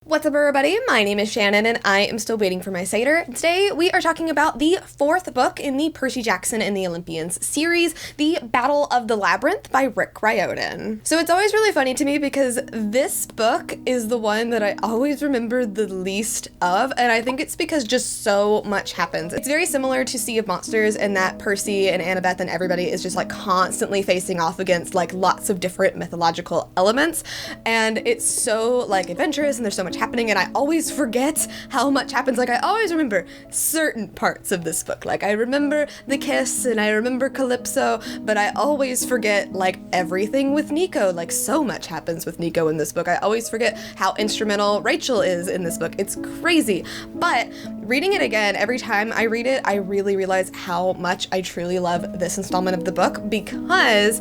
What's up, everybody? My name is Shannon, and I am still waiting for my Satyr. Today, we are talking about the fourth book in the Percy Jackson and the Olympians series, The Battle of the Labyrinth by Rick Riordan. So it's always really funny to me because this book is the one that I always remember the least of, and I think it's because just so much happens. It's very similar to Sea of Monsters in that Percy and Annabeth and everybody is just like constantly facing off against like lots of different mythological elements, and it's so like adventurous and there's so much happening, and I always forget how much happens. Like, I always remember certain parts of this book. Like, I remember the kiss and I remember Calypso, but I always forget like everything with Nico. Like, so much happens with Nico in this book. I always forget how instrumental Rachel is in this book. It's crazy. But reading it again, every time I read it, I really realize how much I truly love this installment of the book, because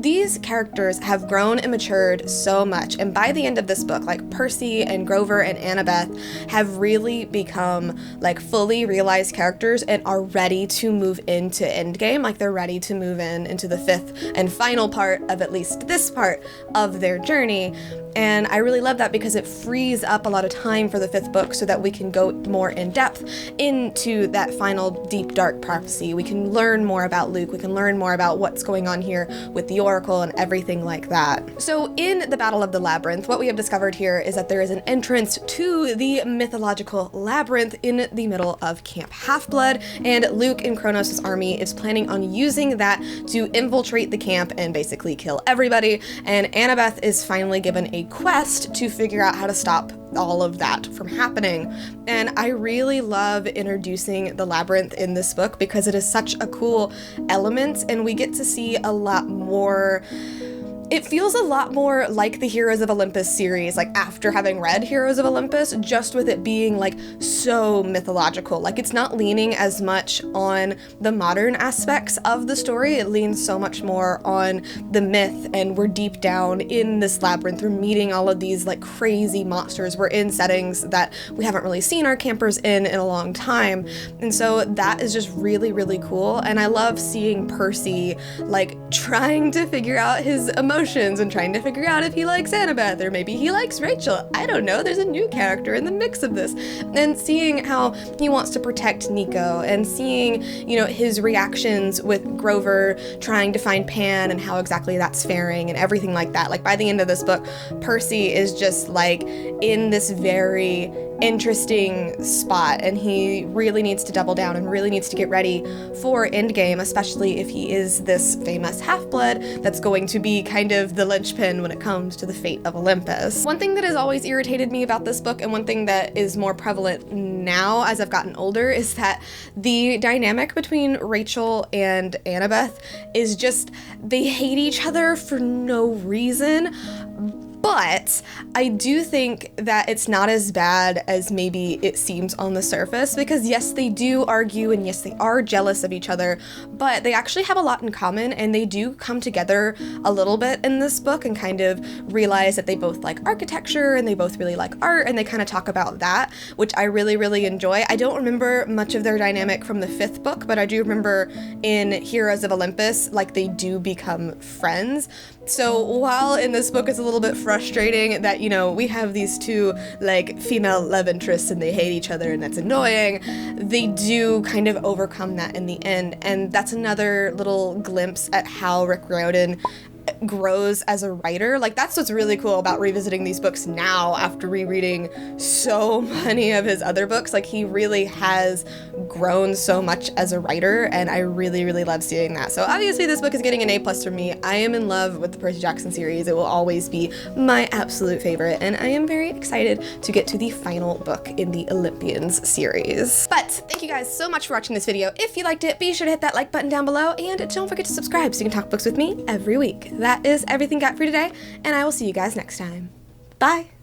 these characters have grown and matured so much. And by the end of this book, like Percy and Grover and Annabeth have really become like fully realized characters and are ready to move into Endgame. Like, they're ready to move into the fifth and final part of at least this part of their journey. And I really love that because it frees up a lot of time for the fifth book so that we can go more in depth into that final deep dark prophecy. We can learn more about Luke. We can learn more about what's going on here with the Oracle and everything like that. So in the Battle of the Labyrinth, what we have discovered here is that there is an entrance to the mythological labyrinth in the middle of Camp Half-Blood, and Luke in Kronos' army is planning on using that to infiltrate the camp and basically kill everybody. And Annabeth is finally given a quest to figure out how to stop all of that from happening. And I really love introducing the labyrinth in this book because it is such a cool element, and we get to see a lot more. It feels a lot more like the Heroes of Olympus series, like after having read Heroes of Olympus, just with it being like so mythological. Like, it's not leaning as much on the modern aspects of the story. It leans so much more on the myth, and we're deep down in this labyrinth. We're meeting all of these like crazy monsters. We're in settings that we haven't really seen our campers in a long time. And so that is just really, really cool. And I love seeing Percy like trying to figure out his emotions and trying to figure out if he likes Annabeth or maybe he likes Rachel. I don't know. There's a new character in the mix of this. And seeing how he wants to protect Nico, and seeing, you know, his reactions with Grover trying to find Pan and how exactly that's faring and everything like that. Like, by the end of this book, Percy is just like in this very interesting spot, and he really needs to double down and really needs to get ready for Endgame, especially if he is this famous half-blood that's going to be kind of the linchpin when it comes to the fate of Olympus. One thing that has always irritated me about this book, and one thing that is more prevalent now as I've gotten older, is that the dynamic between Rachel and Annabeth is just, they hate each other for no reason. But I do think that it's not as bad as maybe it seems on the surface, because yes, they do argue and yes, they are jealous of each other, but they actually have a lot in common, and they do come together a little bit in this book and kind of realize that they both like architecture and they both really like art, and they kind of talk about that, which I really, really enjoy. I don't remember much of their dynamic from the fifth book, but I do remember in Heroes of Olympus, like, they do become friends. So while in this book it's a little bit frustrating that, you know, we have these two like female love interests and they hate each other and that's annoying, they do kind of overcome that in the end. And that's another little glimpse at how Rick Riordan grows as a writer. Like, that's what's really cool about revisiting these books now after rereading so many of his other books. Like, he really has grown so much as a writer, and I really, really love seeing that. So obviously this book is getting an A+ from me. I am in love with the Percy Jackson series. It will always be my absolute favorite, and I am very excited to get to the final book in the Olympians series. But thank you guys so much for watching this video. If you liked it, be sure to hit that like button down below, and don't forget to subscribe so you can talk books with me every week. That is everything got for today, and I will see you guys next time. Bye!